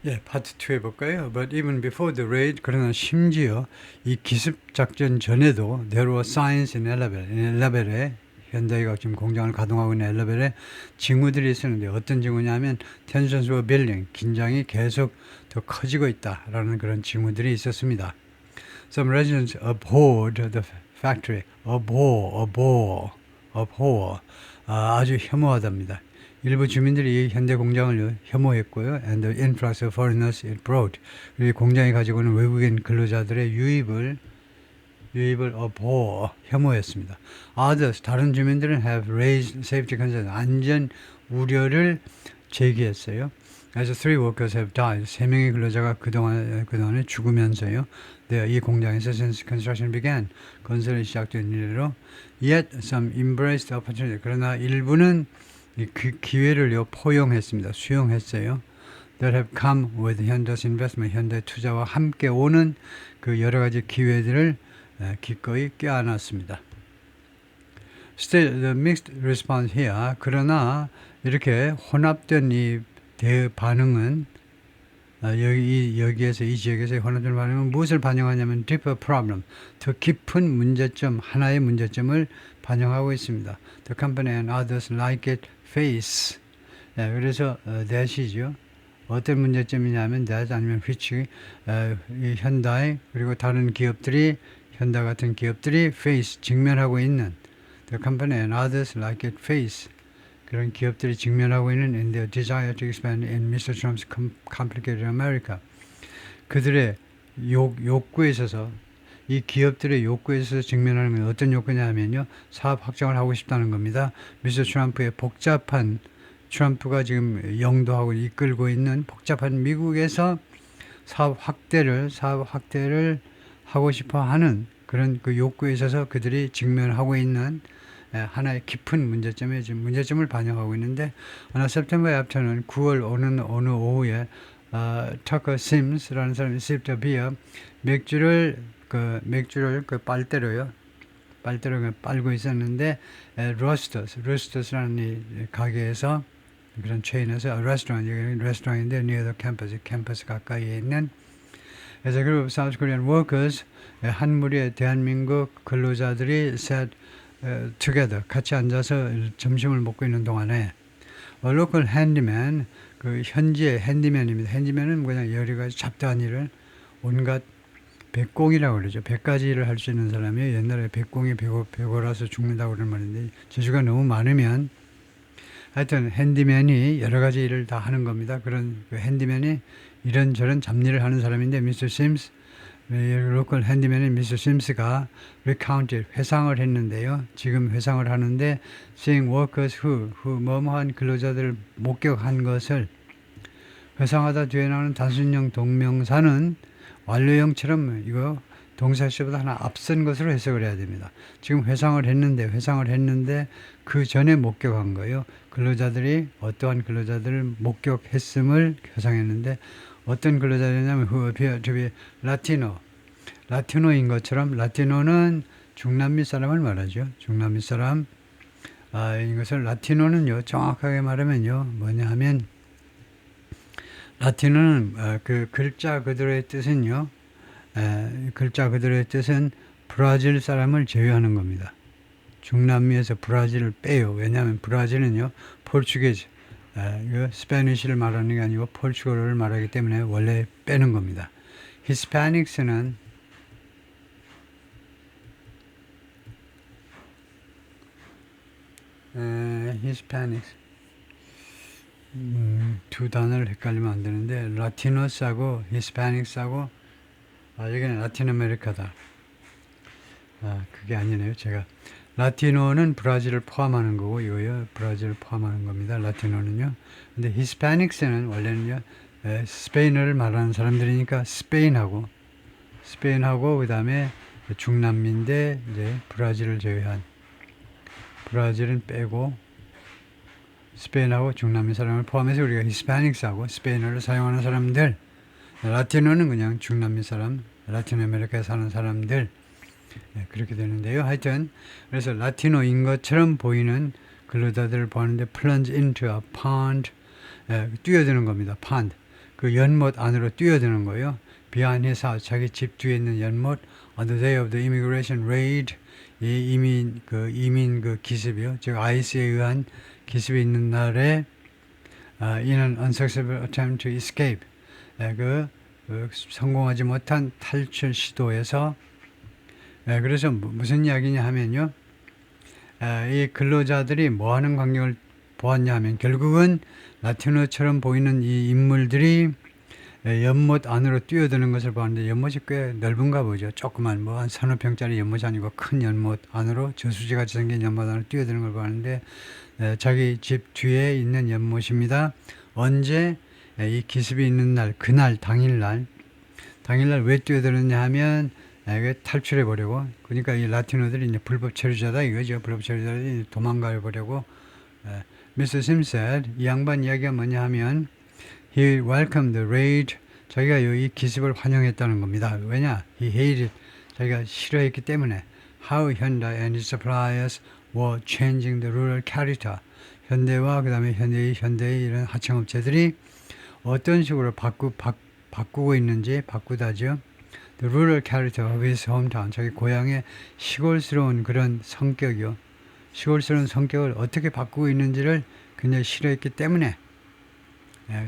예, 파트 2 해볼까요? But even before the raid, 그러나 심지어 이 기습 작전 전에도 there were signs in elevator. 엘리베이터에 현대가 지금 공장을 가동하고 있는 엘리베이터에 징후들이 있었는데 어떤 징후냐면 tensions were building, 긴장이 계속 더 커지고 있다라는 그런 징후들이 있었습니다. Some residents abhorred the factory. abhor. 아주 혐오하답니다. 일부 주민들이 이 현대 공장을 혐오했고요. And the influx of foreigners it brought. 이 공장이 가지고 있는 외국인 근로자들의 유입을 abhor, 혐오했습니다. Others, 다른 주민들은 have raised safety concerns, 안전 우려를 제기했어요. As three workers have died, 세 명의 근로자가 그동안에 죽으면서요. 이 공장에서 since construction began, 건설이 시작된 이래로 yet some embraced the opportunity. 그러나 일부는 그 기회를 포용했습니다. 수용했어요. That have come with Hyundai's investment, 현대 투자와 함께 오는 그 여러 가지 기회들을 기꺼이 껴안았습니다. Still, the mixed response here. 그러나 이렇게 혼합된 이 대반응은 여기에서 이 지역에서의 혼합된 반응은 무엇을 반영하냐면 deeper problem, 더 깊은 문제점, 하나의 문제점을 반영하고 있습니다. The company and others like it face. 그래서 that이죠. 어떤 문제점이냐면 that 아니면 which, 이 현대 그리고 다른 기업들이 현대 같은 기업들이 face 직면하고 있는 the company and others like it face 그런 기업들이 직면하고 있는 in their desire to expand in Mr. Trump's complicated America. 그들의 욕구에 있어서 이 기업들의 욕구에 있어서 직면하는 건 어떤 욕구냐면요. 사업 확장을 하고 싶다는 겁니다. 미스터 트럼프의 복잡한 트럼프가 지금 영도하고 이끌고 있는 복잡한 미국에서 사업 확대를 하고 싶어 하는 그런 그 욕구에 있어서 그들이 직면하고 있는 하나의 깊은 문제점에 지금 문제점을 반영하고 있는데 September after는 9월 어느 오후에 터커 심스라는 사람이 sipped a beer 맥주를 그 빨대로 빨고 있었는데 로스터스라는 이 가게에서 그런 체인에서 레스토랑인데 near the 캠퍼스 가까이에 있는 As a group of South Korean workers, 한 무리의 대한민국 근로자들이 sat together, 같이 앉아서 점심을 먹고 있는 동안에 a local handyman, 그 현지의 핸디맨입니다. 핸디맨은 그냥 여러 가지 잡다한 일을 온갖 백공이라고 그러죠. 100가지 일을 할 수 있는 사람이에요. 옛날에 백공이 배고라서 죽는다고 그러는 말인데 재주가 너무 많으면 하여튼 핸디맨이 여러 가지 일을 다 하는 겁니다. 그런 그 핸디맨이 이런저런 잡일을 하는 사람인데 미스터 심스 로컬 핸디맨인 미스터 심스가 recounted 회상을 했는데요. 지금 회상을 하는데 seeing workers who 뭐뭐한 근로자들을 목격한 것을 회상하다 뒤에 나오는 단순형 동명사는 완료형처럼 이거 동사시보다 하나 앞선 것으로 해석을 해야 됩니다. 지금 회상을 했는데 그 전에 목격한 거예요. 근로자들이 어떠한 근로자들을 목격했음을 회상했는데 어떤 근로자들이냐면 who appear to be 라티노인 것처럼 라티노는 중남미 사람을 말하죠. 중남미 사람. 이것을 라티노는요. 정확하게 말하면요. 뭐냐 하면 라티노는 그 글자 그대로의 뜻은요. 글자 그대로의 뜻은 브라질 사람을 제외하는 겁니다. 중남미에서 브라질을 빼요. 왜냐하면 브라질은요. 포르투게즈, 스페니쉬를 말하는 게 아니고 포르투갈어를 말하기 때문에 원래 빼는 겁니다. 히스패닉스는 히스패닉스 두 단어를 헷갈리면 안 되는데 라티노스하고 히스패닉스하고 여기는 라틴 아메리카다. 그게 아니네요. 제가 라티노는 브라질을 포함하는 거고 이거요. 브라질을 포함하는 겁니다. 라티노는요. 근데 히스패닉스는 원래는요. 스페인어를 말하는 사람들이니까 스페인하고 그다음에 중남미인데 이제 브라질을 제외한 브라질은 빼고 스페인하고 중남미 사람을 포함해서 우리가 히스패닉스하고 스페인어를 사용하는 사람들 라티노는 그냥 중남미 사람, 라틴 아메리카에 사는 사람들 그렇게 되는데요. 하여튼 그래서 라티노인 것처럼 보이는 근로자들을 보는데 plunge into a pond 뛰어드는 겁니다. pond 그 연못 안으로 뛰어드는 거예요. behind his house, 자기 집 뒤에 있는 연못. On the day of the immigration raid, 이 이민 그 기습이요. 즉 ICE에 의한 기습이 있는 날에 in an unsuccessful attempt to escape, 성공하지 못한 탈출 시도에서, 그래서 무슨 이야기냐 하면요, 이 근로자들이 뭐 하는 광경을 보았냐 하면 결국은 라티노처럼 보이는 이 인물들이 연못 안으로 뛰어드는 것을 보았는데, 연못이 꽤 넓은가 보죠. 조그만 뭐 한 서너 평짜리 연못이 아니고 큰 연못 안으로, 저수지같이 생긴 연못 안으로 뛰어드는 걸 보았는데, 자기 집 뒤에 있는 연못입니다. 언제? 이 기습이 있는 날, 그날 당일날 왜 뛰어들었냐 하면 탈출해 보려고. 그러니까 이 라티노들이 이제 불법 체류자다 이거죠. 불법 체류자들이 도망가 보려고. Mr. Sim said, 이 양반 이야기가 뭐냐 하면 he welcomed the raid. 자기가 이 기습을 환영했다는 겁니다. 왜냐? He hated, 자기가 싫어했기 때문에. How Hyundai and its suppliers were changing the rural character. 현대와 그 다음에 현대의 이런 하청업체들이 어떤 식으로 바꾸고 있는지, 바꾸다죠. The rural character of his hometown. 자기 고향의 시골스러운 그런 성격이요. 시골스러운 성격을 어떻게 바꾸고 있는지를 굉장히 싫어했기 때문에,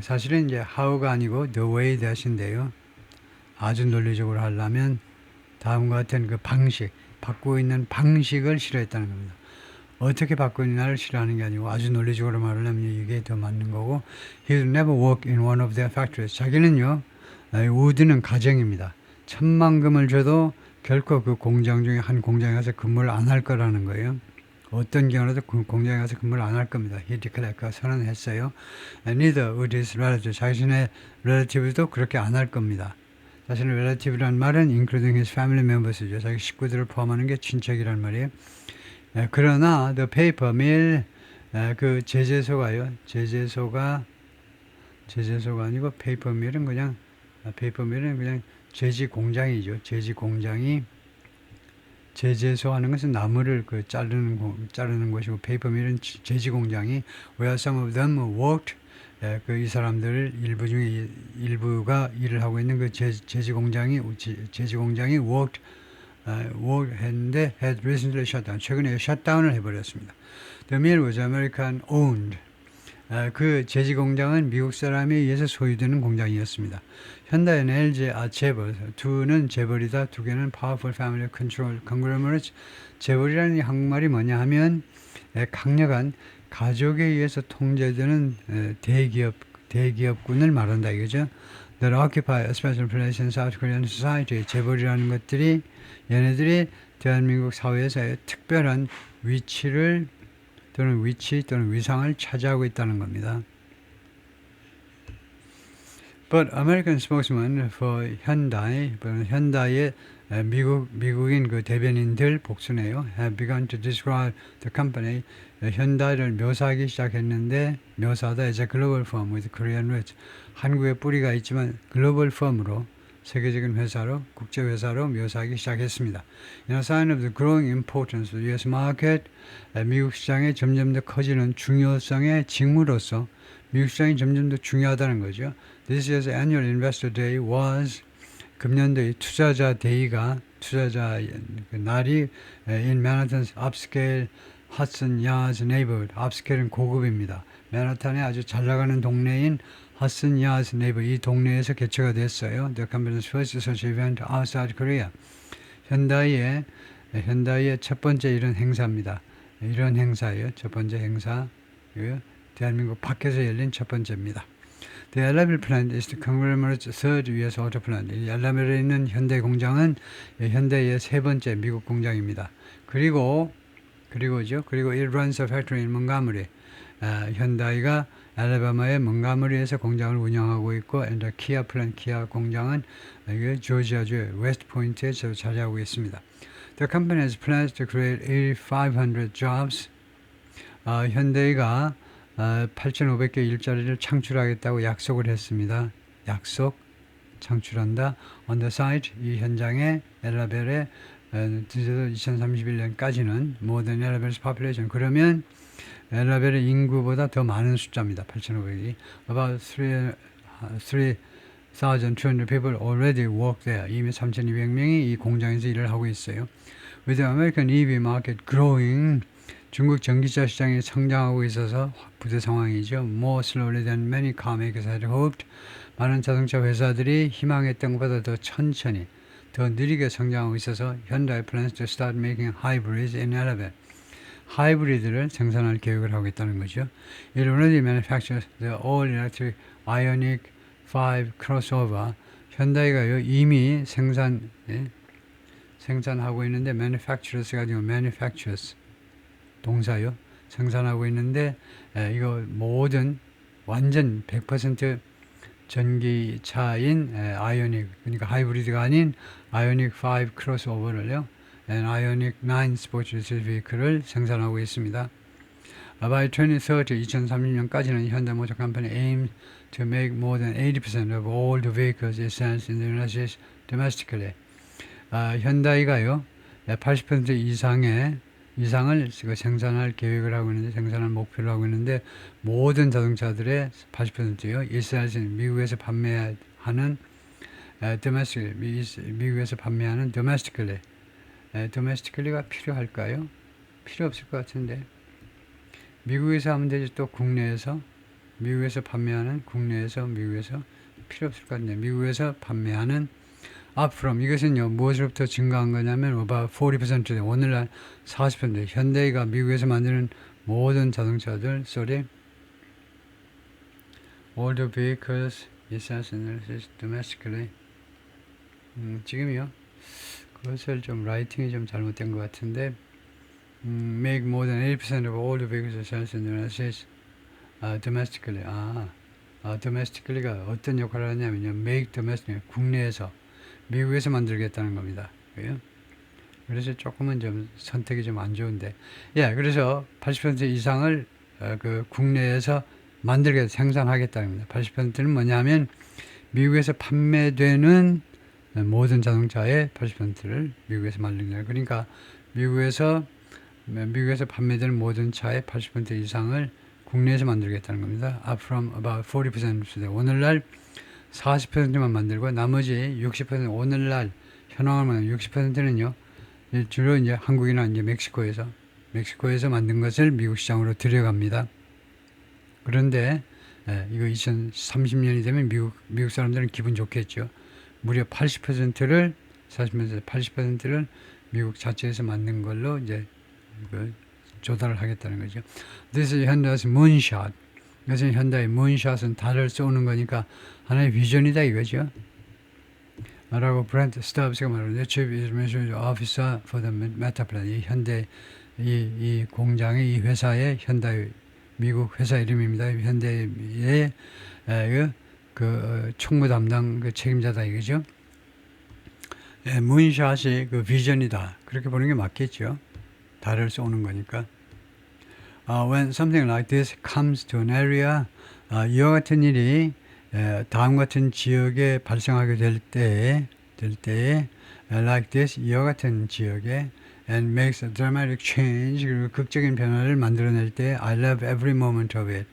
사실은 이제 how가 아니고 the way that인데요. 아주 논리적으로 하려면 다음과 같은 그 방식, 바꾸고 있는 방식을 싫어했다는 겁니다. 어떻게 바꾸고 있냐를 싫어하는 게 아니고 아주 논리적으로 말하려면 이게 더 맞는 거고, he would never work in one of their factories. 자기는요, 우드는 가정입니다. 1,000,000금을 줘도 결코 그 공장 중에 한 공장에 가서 근무를 안 할 거라는 거예요. 어떤 경우라도 그 공장에 가서 근무를 안 할 겁니다. He declared, 그 선언을 했어요. And neither would his relative, 자신의 relative도 그렇게 안 할 겁니다. 자신의 relative란 말은 including his family members죠. 자기 식구들을 포함하는 게 친척이란 말이에요. 그러나 the paper mill, 그 제재소가요. 제재소가 아니고 paper mill은 그냥 제지 공장이죠. 제지 공장이, 제재소 하는 것은 나무를 자르는 것이고, paper mill은 제지 공장이, where some of them worked, 이 사람들 일부가 일을 하고 있는 그 제지 공장이 worked 했는데 had recently shut down. 최근에 셧다운을 해버렸습니다. The mill was American owned. 그 제지 공장은 미국 사람에 의해서 소유되는 공장이었습니다. 현대는 LG, 재벌, 두는 재벌이다, 두 개는 powerful family control conglomerate. 재벌이라는 한국말이 뭐냐 하면 강력한 가족에 의해서 통제되는 대기업군을 말한다 이거죠. That occupy a special place in South Korean society. 재벌이라는 것들이, 얘네들이 대한민국 사회에서의 특별한 위치 또는 위상을 차지하고 있다는 겁니다. But American spokesman for Hyundai, 현다의 미국인 그 대변인들 복수네요. Have begun to describe the company. 현다를 묘사하기 시작했는데, 묘사하다 as a global firm with Korean roots. 한국에 뿌리가 있지만 글로벌 펌으로, 세계적인 회사로, 국제 회사로 묘사하기 시작했습니다. In a sign of the growing importance of the U.S. market, 미국 시장에 점점 더 커지는 중요성의 징후로서 미국 시장이 점점 더 중요하다는 거죠. This year's annual investor day was, 금년도의 투자자 날이 in Manhattan's upscale Hudson Yards neighborhood. upscale은 고급입니다. 맨하탄의 아주 잘 나가는 동네인 Hudson Yards neighborhood, 이 동네에서 개최가 됐어요. The company's first such event outside Korea. 현다이의 첫 번째 이런 행사입니다. 이런 행사예요. 첫 번째 행사. 대한민국 밖에서 열린 첫 번째입니다. The Ellabelle plant is the conglomerate's third U.S. auto plant. 이 엘라벨에 있는 현대 공장은 현대의 세 번째 미국 공장입니다. 그리고 it runs a factory in Montgomery. 현다이가 알래바마의 몽가머리에서 공장을 운영하고 있고, and the Kia plant, 기아 공장은 조지아주의 웨스트 포인트에 자리하고 있습니다. The company has plans to create 8,500 jobs. 현대가 8,500개 일자리를 창출하겠다고 약속을 했습니다. 창출한다. On the site, 이 현장에 엘라벨에 2031년까지는 more than Ellabelle's population. 그러면 엘라벨의 인구보다 더 많은 숫자입니다. 8,500이. About 3,200 people already work there. 이미 3,200명이 이 공장에서 일을 하고 있어요. With the American EV market growing, 중국 전기차 시장이 성장하고 있어서 부재 상황이죠. More slowly than many car makers had hoped. 많은 자동차 회사들이 희망했던 것보다 더 천천히, 더 느리게 성장하고 있어서 Hyundai plans to start making hybrids in Alabama. 하이브리드를 생산할 계획을 하고 있다는 거죠. It already manufactures the all-electric Ioniq 5 crossover. 현다이가요 이미 생산하고 있는데 manufactures가 아니고 manufactures 동사요. 생산하고 있는데 이거 모든 완전 100% 전기차인 아이오닉, 그러니까 하이브리드가 아닌 아이오닉 5 크로스오버를요, 아이오닉 9 스포츠 vehicle을 생산하고 있습니다. By 2030, 2030년까지는 현대모터 컴퍼니 aims to make more than 80% of all the vehicles it sells in the United States domestically. 현다이가요 80% 이상을 생산할 계획을 하고 있는데, 생산할 목표를 하고 있는데, 모든 자동차들의 80%요 이스라엘은 미국에서 판매하는 미국에서 판매하는 domestically가 필요할까요? 필요 없을 것 같은데, 미국에서 하면 되지. 또 미국에서 판매하는 미국에서 필요 없을 것 같은데, 미국에서 판매하는 up from, 이것은요 무엇으로부터 증가한 거냐면 about 40%, 오늘날 40%. 현대가 미국에서 만드는 모든 자동차들, all the vehicles domestically. 지금요 그것을 좀 라이팅이 좀 잘못된 것 같은데, make more than 80% of all the vehicles sold in the United States domestically. domestically가 어떤 역할을 하냐면요, make domestic, 국내에서, 미국에서 만들겠다는 겁니다. 그래서 조금은 좀 선택이 좀 안 좋은데, 그래서 80% 이상을 그 국내에서 생산하겠다는 겁니다. 80%는 뭐냐면 미국에서 판매되는 모든 자동차의 80%를 미국에서 만든다. 그러니까 미국에서 판매되는 모든 차의 80% 이상을 국내에서 만들겠다는 겁니다. Up from about 40%. 오늘날 40%만 만들고 나머지 60%, 오늘날 현황을 60%는요 주로 이제 한국이나 이제 멕시코에서 만든 것을 미국 시장으로 들여갑니다. 그런데 이거 2030년이 되면 미국 사람들은 기분 좋겠죠. 무려 80%를 미국 자체에서 만든 걸로 이제 조달을 하겠다는 거죠. This is Hyundai's moonshot. 이것은 현대의 문샷은 달을 쏘는 거니까 하나의 비전이다 이거죠. 라고 브랜트 스타브스가 말하는데, Chief Information Officer for the Metaplan. 이 현대 이 공장의 이 회사의 현대 미국 회사 이름입니다. 현대의 그 총무 담당 그 책임자다 이거죠. 문샷이 그 비전이다. 그렇게 보는 게 맞겠죠. 달을 쏘는 거니까. When something like this comes to an area, 이와 같은 일이 다음 같은 지역에 발생하게 될 때에 like this, 이와 같은 지역에 and makes a dramatic change, 그리고 극적인 변화를 만들어낼 때 I love every moment of it.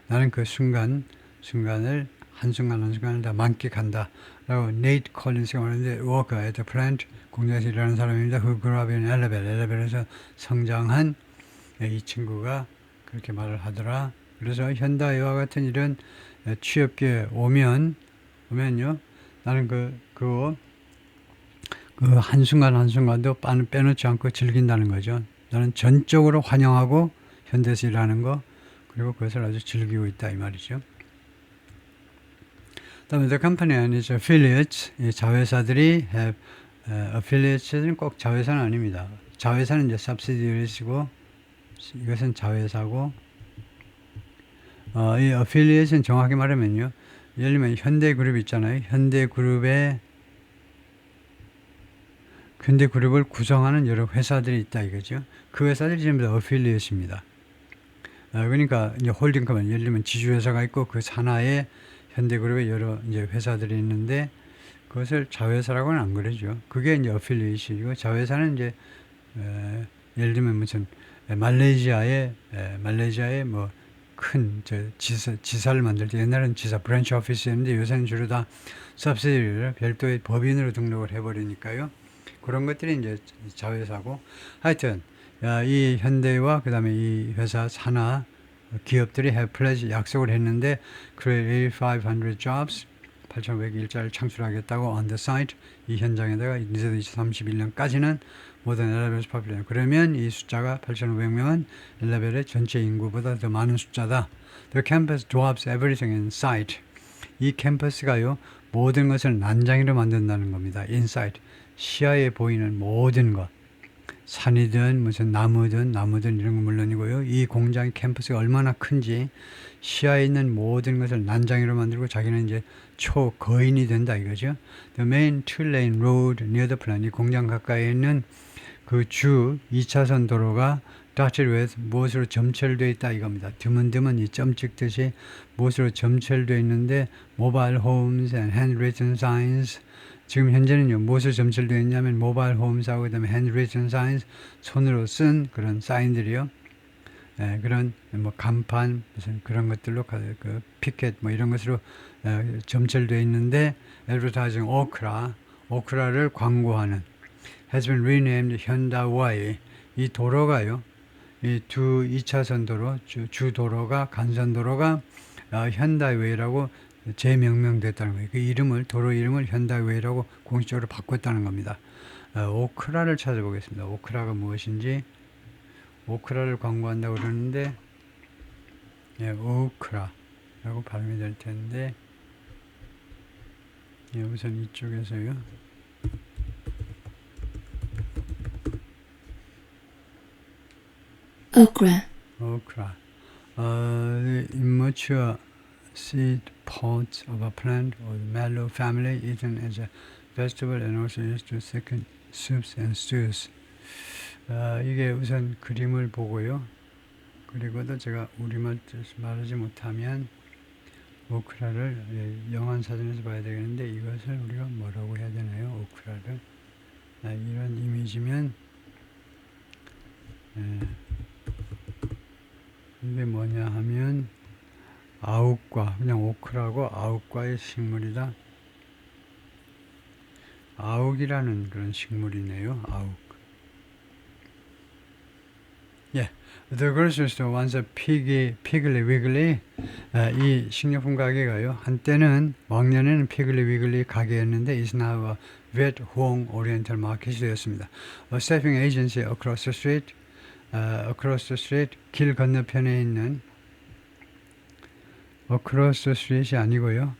나는 그 순간을 한순간을 다 만끽한다. 라고 Nate Collins가 말하는데, worker at the plant, 공장에서 일하는 사람입니다. who grew up in 엘레벨에서 성장한 이 친구가 그렇게 말을 하더라. 그래서 현다이와 같은 이런 취업계 오면요, 나는 그 한순간도 빼놓지 않고 즐긴다는 거죠. 나는 전적으로 환영하고 현대에서 일하는 거, 그리고 그것을 아주 즐기고 있다 이 말이죠. 다음에 the company and its affiliates, 이 자회사들이 have affiliates는 꼭 자회사는 아닙니다. 자회사는 이제 subsidiaries고, 이것은 자회사고, 이 affiliates는 정확히 말하면요, 예를 들면 현대그룹 있잖아요. 현대그룹을 구성하는 여러 회사들이 있다 이거죠. 그 회사들이 전부 다 affiliates입니다. 그러니까 이제 홀딩 컴퍼니, 예를 들면 지주회사가 있고 그 산하에 현대그룹의 여러 이제 회사들이 있는데, 그것을 자회사라고는 안 그러죠. 그게 이제 affiliate이고, 자회사는 이제 예를 들면 무슨 말레이시아의 뭐 큰 지사를 만들 때 옛날에는 지사 브랜치 오피스였는데 요새는 주로 다 subsidiary를 별도의 법인으로 등록을 해버리니까요. 그런 것들이 이제 자회사고 하여튼 이 현대와 그다음에 이 회사 산하 기업들이 have pledged 약속을 했는데 create 8,500 jobs 8,500 일자리를 창출하겠다고 on the site 이 현장에다가 2031년까지는 모든 엘라벨 파퓰레이션 그러면 이 숫자가 8,500명은 엘라벨의 전체 인구보다 더 많은 숫자다. The campus drops everything in sight. 이 캠퍼스가요 모든 것을 난장이로 만든다는 겁니다. inside 시야에 보이는 모든 것 산이든 무슨 나무든 이런 건 물론이고요. 이 공장의 캠퍼스가 얼마나 큰지 시야에 있는 모든 것을 난장이로 만들고 자기는 이제 초거인이 된다 이거죠. The main two-lane road near the plant 이 공장 가까이에 있는 그 주 2차선 도로가 dotted with 무엇으로 점철되어 있다 이겁니다. 드문드문 이 점 찍듯이 무엇으로 점철되어 있는데 mobile homes and handwritten signs 지금 현재는요 무엇으로 점철되어 있냐면 모바일 홈스하고 그다음에 handwritten signs 손으로 쓴 그런 사인들이요. 그런 뭐 간판 무슨 그런 것들로 그 피켓 뭐 이런 것으로 점철되어 있는데 advertising 오크라를 광고하는 has been renamed 현다와이 이 도로가요. 이 두 2차선 도로 주 도로가 간선도로가 현다웨이라고 재명명됐다는 거예요. 그 이름을 도로 이름을 현다웨이라고 공식적으로 바꿨다는 겁니다. 오크라를 찾아보겠습니다. 오크라가 무엇인지 오크라를 광고한다고 그러는데 오크라라고 발음이 될 텐데 우선 이쪽에서요. okra. The immature seed pods of a plant or the mallow family eaten as a vegetable and also used to thicken soups and stews. 이게 우선 그림을 보고요. 그리고도 제가 우리말 말하지 못하면 오크라를 영한 사전에서 봐야 되겠는데 이것을 우리가 뭐라고 해야 되나요? 오크라를 이런 이미지면 이게 뭐냐 하면 아욱과 그냥 오크라고 아욱과의 식물이다. 아욱이라는 그런 식물이네요. 아욱. The grocery store once a Piggly Wiggly. 이 식료품 가게가요. 한때는 왕년에는 피글리 위글리 가게였는데 is now a vet home oriental market이 되었습니다. A staffing agency across the street 길 건너편에 있는 across the street이 아니고요.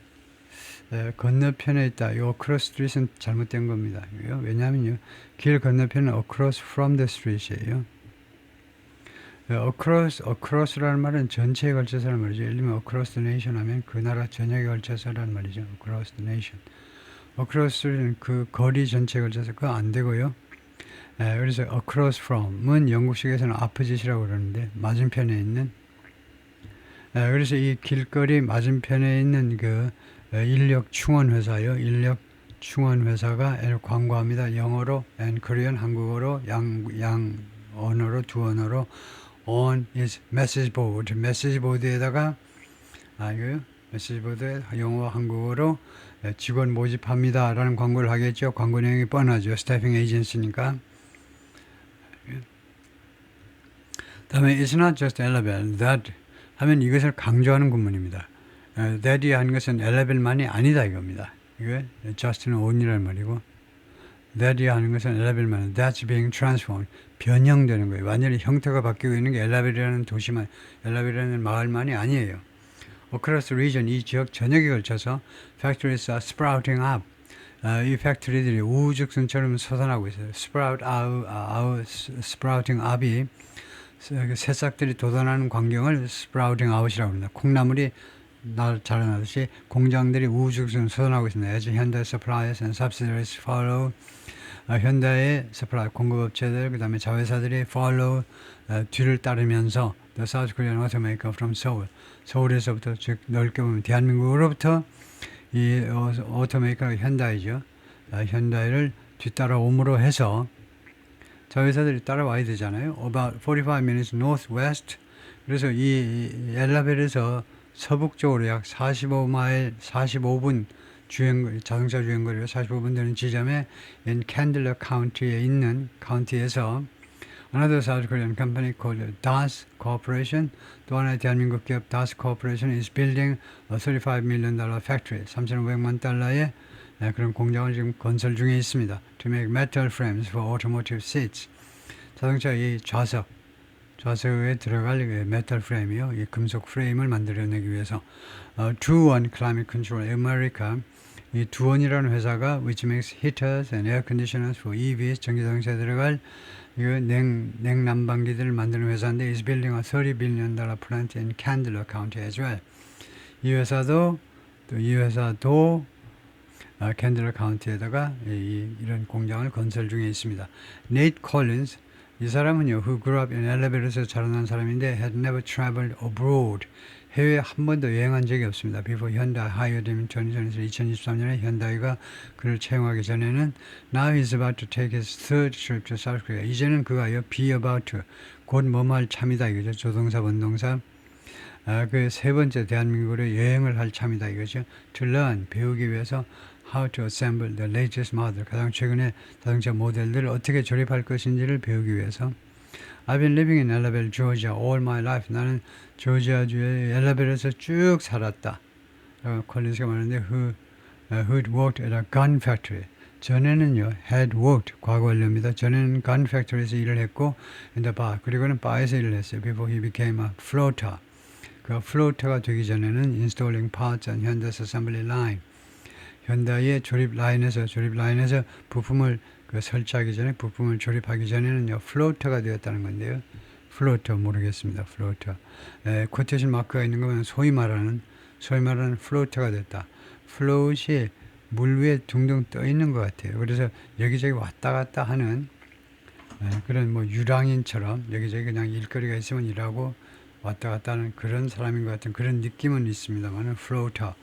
건너편에 있다. 이 across street은 잘못된 겁니다. 왜냐하면요. 길 건너편은 across from the street이에요. across라는 말은 전체에 걸쳐서라는 말이죠. 예를 들면 across the nation 하면 그 나라 전역에 걸쳐서라는 말이죠. across the nation. across는 그 거리 전체에 걸쳐서 그거 안 되고요. 그래서 across from은 영국식에서는 opposite이라고 그러는데 맞은편에 있는 그래서 이 길거리 맞은편에 있는 그 인력 충원 회사요. 인력 충원 회사가 광고합니다. 영어로 and Korean 한국어로 양 언어로 두 언어로 on is message board. message board에다가 이거요. message board에 영어와 한국어로 직원 모집합니다. 라는 광고를 하겠죠. 광고 내용이 뻔하죠. staffing agency니까. 다음에 it's not just Ellabel that 하면 이것을 강조하는 구문입니다. that이 하는 것은 Ellabel만이 아니다 이겁니다. 이거 just는 on이라는 말이고 that이 하는 것은 Ellabel만 that's being transformed 변형되는 거예요. 완전히 형태가 바뀌고 있는 게 Ellabel이라는 도시만 Ellabel이라는 마을만이 아니에요. Across region 이 지역 전역에 걸쳐서 factories are sprouting up. 이 팩토리들이 우후죽순처럼 솟아나고 있어요. sprouting up이 새싹들이 돋아나는 광경을 sprouting out이라고 합니다. 콩나물이 자라나듯이 공장들이 우후죽순 솟아나고 있습니다. As Hyundai suppliers and subsidiaries follow 현대의 서플라이 공급업체들 그다음에 자회사들이 follow 뒤를 따르면서 the South Korean automaker from Seoul 서울에서부터 즉 넓게 보면 대한민국으로부터 이 오토메이커 현다이죠. 현다이를 뒤따라옴으로 해서 자회사들이 따라와야 되잖아요. About 45 minutes northwest 그래서 이 엘라벨에서 서북쪽으로 약 45마일, 45분 자동차 주행거리가 45분 되는 지점에 in 캔들러 카운티에 있는 카운티에서 another South Korean company called Das Corporation, 또 하나의 대한민국 기업 Das Corporation is building a $35 million factory, 3,500만 달러의 그런 공장을 지금 건설 중에 있습니다. To make metal frames for automotive seats. 자동차 이 좌석에 들어갈 메탈 프레임이요. 이 금속 프레임을 만들어내기 위해서 두원 Climate Control America, 이 두원이라는 회사가 which makes heaters and air conditioners for EVs, 전기자동차에 들어갈 이거 냉난방기들을 만드는 회사인데 is building a $30 billion plant in Candler County as well. 이 회사도 캔들러 카운티에다가 이런 공장을 건설 중에 있습니다. Nate Collins, 이 사람은요, who grew up in elevator에서 자라난 사람인데 had never traveled abroad. 해외에 한 번도 여행한 적이 없습니다. Before Hyundai hired him in 2023년에 현다이가 그를 채용하기 전에는 now he's about to take his third trip to South Korea. 이제는 그가요, be about to, 곧 뭐할 참이다 이거죠. 조동사, 원동사. 그 세 번째 대한민국으로 여행을 할 참이다 이거죠. To learn, 배우기 위해서 how to assemble the latest model, 가장 최근의 자동차 모델들을 어떻게 조립할 것인지를 배우기 위해서. I've been living in Ellaville, Georgia all my life. 나는 조지아주의 엘라벨에서 쭉 살았다. 콜린스가 말하는데 who'd worked at a gun factory. 전에는요, had worked, 과거 완료입니다. 전에는 gun factory에서 일을 했고 in the bar, 그리고는 바에서 일을 했어요. Before he became a floater. 그 플로터가 되기 전에는 installing parts on Hyundai's assembly line. 현다이의 조립 라인에서 부품을 설치하기 전에 부품을 조립하기 전에는요 플로터가 되었다는 건데요. 플로터 모르겠습니다. 플로터. 코테이션 마크가 있는 거면 소위 말하는 플로터가 됐다. 플롯이 물 위에 둥둥 떠 있는 것 같아요. 그래서 여기저기 왔다 갔다 하는 그런 뭐 유랑인처럼 여기저기 그냥 일거리가 있으면 일하고 왔다 갔다 하는 그런 사람인 것 같은 그런 느낌은 있습니다만 플로터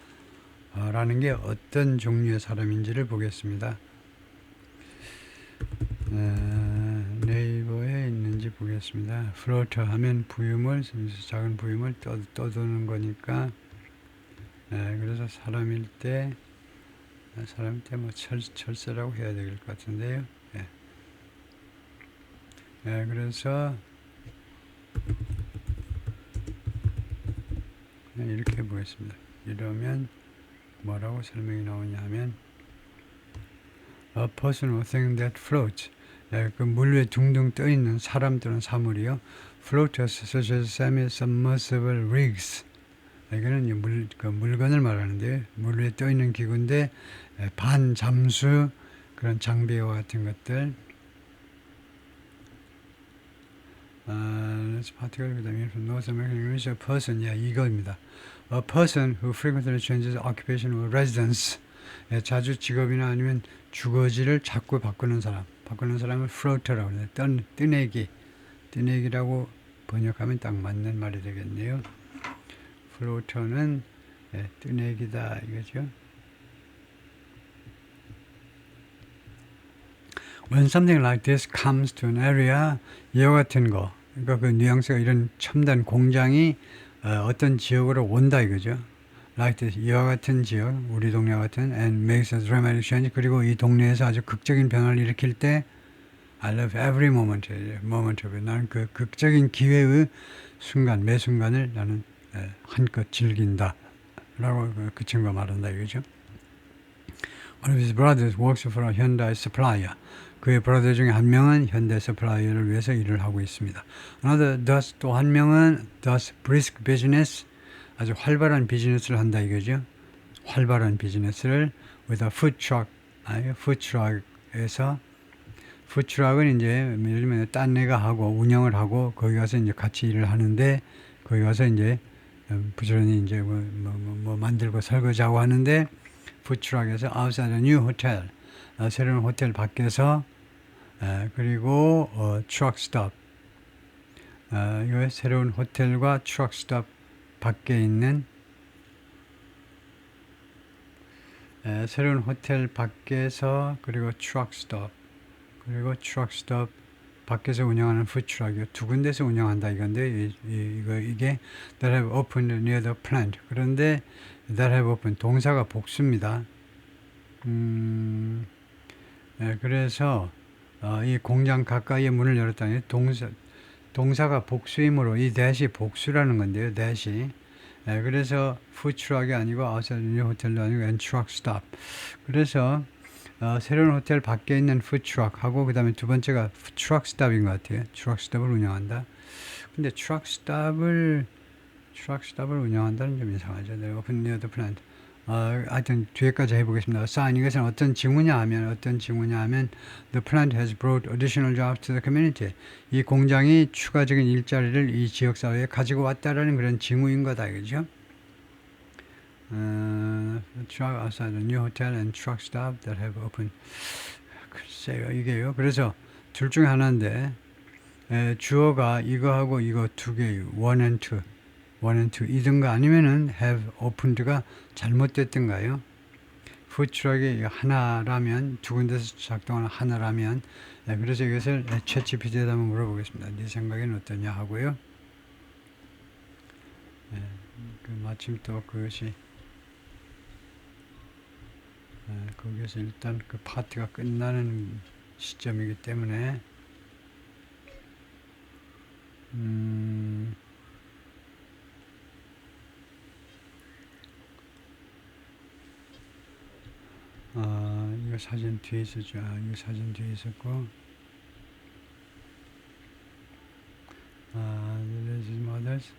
라는 게 어떤 종류의 사람인지를 보겠습니다. 네이버에 있는지 보겠습니다. 플로터 하면 부유물, 작은 부유물 떠도는 거니까 그래서 사람일 때 뭐 철새라고 해야 될 것 같은데요. 그래서 이렇게 보겠습니다. 이러면 뭐라고 설명이 나오냐 하면 a person or thing that floats. 그 물 위에 둥둥 떠 있는 사람 또는 사물이요. floaters such as semi-submersible rigs. 이거는 물건을 말하는데 물 위에 떠 있는 기구인데 반잠수 그런 장비와 같은 것들. Let's particularly 그다음에 from North American English, a person, 이거입니다. A person who frequently changes occupation or residence. 자주 직업이나 아니면 주거지를 자꾸 바꾸는 사람을 floater라고 해요. 뜨내기라고 번역하면 딱 맞는 말이 되겠네요. floater는 뜨내기다 이거죠. When something like this comes to an area, 이와 같은 거, 그러니까 그 뉘앙스가 이런 첨단 공장이 어떤 지역으로 온다 이거죠. Like this, 이와 같은 지역, 우리 동네와 같은, and makes a dramatic change. 그리고 이 동네에서 아주 극적인 변화를 일으킬 때, I love every moment of it. 나는 그 극적인 기회의 순간, 매 순간을 나는 한껏 즐긴다. 라고 그 친구가 말한다 이거죠. One of his brothers works for a Hyundai supplier. 그의 브라더 중에 한 명은 현대 서플라이어를 위해서 일을 하고 있습니다. Another does, 또 한 명은 does brisk business, 아주 활발한 비즈니스를 한다 이거죠. 활발한 비즈니스를 with a food truck, 푸드트럭에서 푸드트럭은 이제 예를 들면 딴 애가 하고 운영을 하고 거기 가서 이제 같이 일을 하는데 거기 가서 이제 부지런히 이제 뭐 만들고 설거지하고 하는데 푸드트럭에서 outside a new hotel, 새로운 호텔 밖에서 그리고 truck stop, 이거 새로운 호텔과 truck stop 밖에 있는 새로운 호텔 밖에서 그리고 truck stop 밖에서 운영하는 푸드트럭이요. 두 군데서 운영한다 이건데 이게 that have opened near the plant. 그런데 that have opened 동사가 복수입니다. 네, 그래서 이 공장 가까이에 문을 열었다니 동사가 복수이므로 이 that이 복수라는 건데요. that이 그래서 푸드트럭이 아니고 outside new 호텔도 아니고 and truck stop. 그래서 새로운 호텔 밖에 있는 푸드트럭하고 그 다음에 두 번째가 트럭 스탑인 것 같아요. 트럭 스탑을 운영한다. 근데 트럭 스탑을 운영한다는 좀 이상하죠. 네, open near the plant. 하여튼 뒤에까지 해보겠습니다. sign 이것은 어떤 징후냐 하면 the plant has brought additional jobs to the community. 이 공장이 추가적인 일자리를 이 지역 사회에 가지고 왔다라는 그런 징후인 거다 이거죠. truck outside a new hotel and truck stop that have opened. 글쎄요, 이게요. 그래서 둘 중에 하나인데 주어가 이거하고 이거 두 개요. one and two 이든가 아니면은 have opened가 잘못됐던가요? 푸드트럭이 하나라면 두 군데서 작동하는 하나라면 그래서 이것을 챗GPT에다 한번 물어보겠습니다. 네 생각에는 어떠냐 하고요. 마침 또 그것이 거기서 일단 그 파트가 끝나는 시점이기 때문에 이거 사진 뒤에 있었죠. 이거 사진 뒤에 있었고 This is mothers.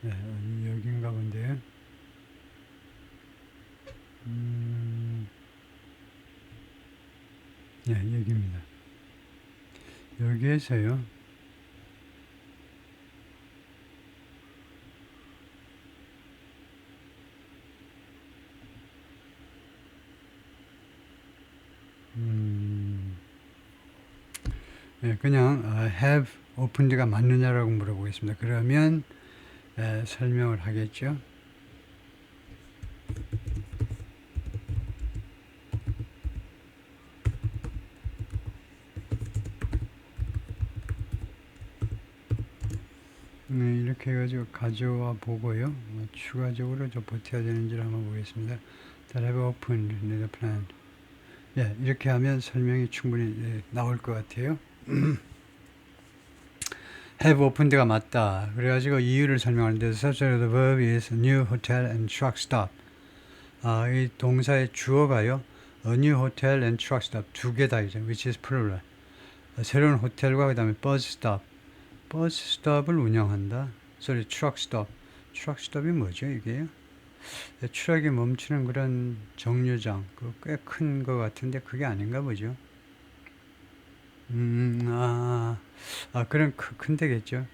여긴가 본데요. 여기입니다. 여기에서요. 그냥 have opened가 맞느냐라고 물어보겠습니다. 그러면 설명을 하겠죠. 이렇게 해가지고 가져와 보고요. 추가적으로 좀 보태야 되는지를 한번 보겠습니다. That have opened near the plant. 이렇게 하면 설명이 충분히 나올 것 같아요. have opened가 맞다. 그래가지고 이유를 설명하는데 subject of the verb is new hotel and truck stop. 이 동사의 주어가요. a new hotel and truck stop 두 개다 이제 which is plural. 새로운 호텔과 그 다음에 bus stop. 버스 스톱을 운영한다. truck stop. truck stop이 뭐죠 이게요? 트럭이 멈추는 그런 정류장, 꽤 큰 것 같은데 그게 아닌가 보죠. 그런 큰 데겠죠.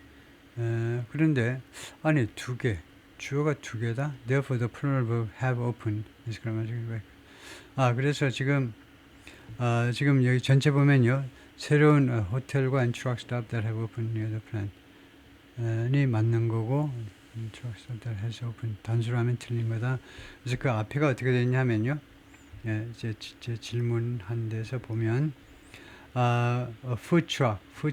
그런데 아니 두 개, 주어가 두 개다. Therefore the plural verb have opened. 그래서 지금 여기 전체 보면요. 새로운 호텔과 and truck stop that have opened near the plant 이 맞는 거고 truck stop that has opened 단수로 하면 틀린 거다. 그래서 그 앞에가 어떻게 되냐면요. 이제 제 질문한 데서 보면 food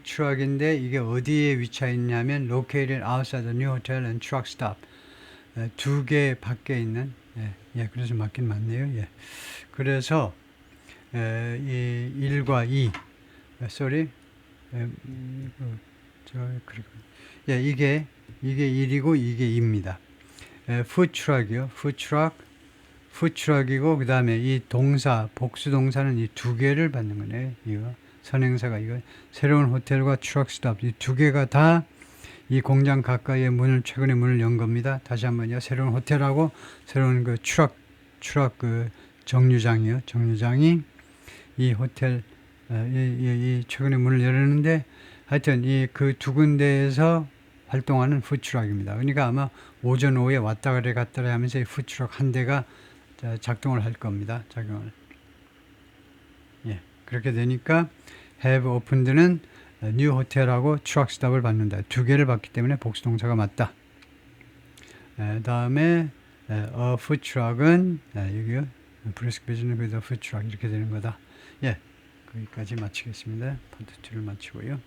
truck인데 이게 어디에 위치해 있냐면 located outside the new hotel and truck stop 두 개 밖에 있는 그래서 맞긴 맞네요. 그래서 이 1과 2 이게 1이고 이게 2입니다. 푸드트럭이요. 푸드트럭이고 그 다음에 이 동사 복수 동사는 이 두 개를 받는 거네요. 이거 선행사가 이거 새로운 호텔과 트럭 스톱 이 두 개가 다 이 공장 가까이에 최근에 문을 연 겁니다. 다시 한번요. 새로운 호텔하고 새로운 그 트럭 그 정류장이요. 정류장이 이 호텔 이 최근에 문을 열었는데 하여튼 이 그 두 군데에서 활동하는 푸드트럭입니다. 그러니까 아마 오전 오후에 왔다 그래 갔다 그래 하면서 이 푸드트럭 한 대가 작동을 할 겁니다. 작용을. 그렇게 되니까 have opened는 new hotel하고 truck stop을 받는다. 두 개를 받기 때문에 복수동사가 맞다. 다음에 a food truck은 여기요. brisk business with a food truck 이렇게 되는 거다. 거기까지 마치겠습니다. 파트 2를 마치고요.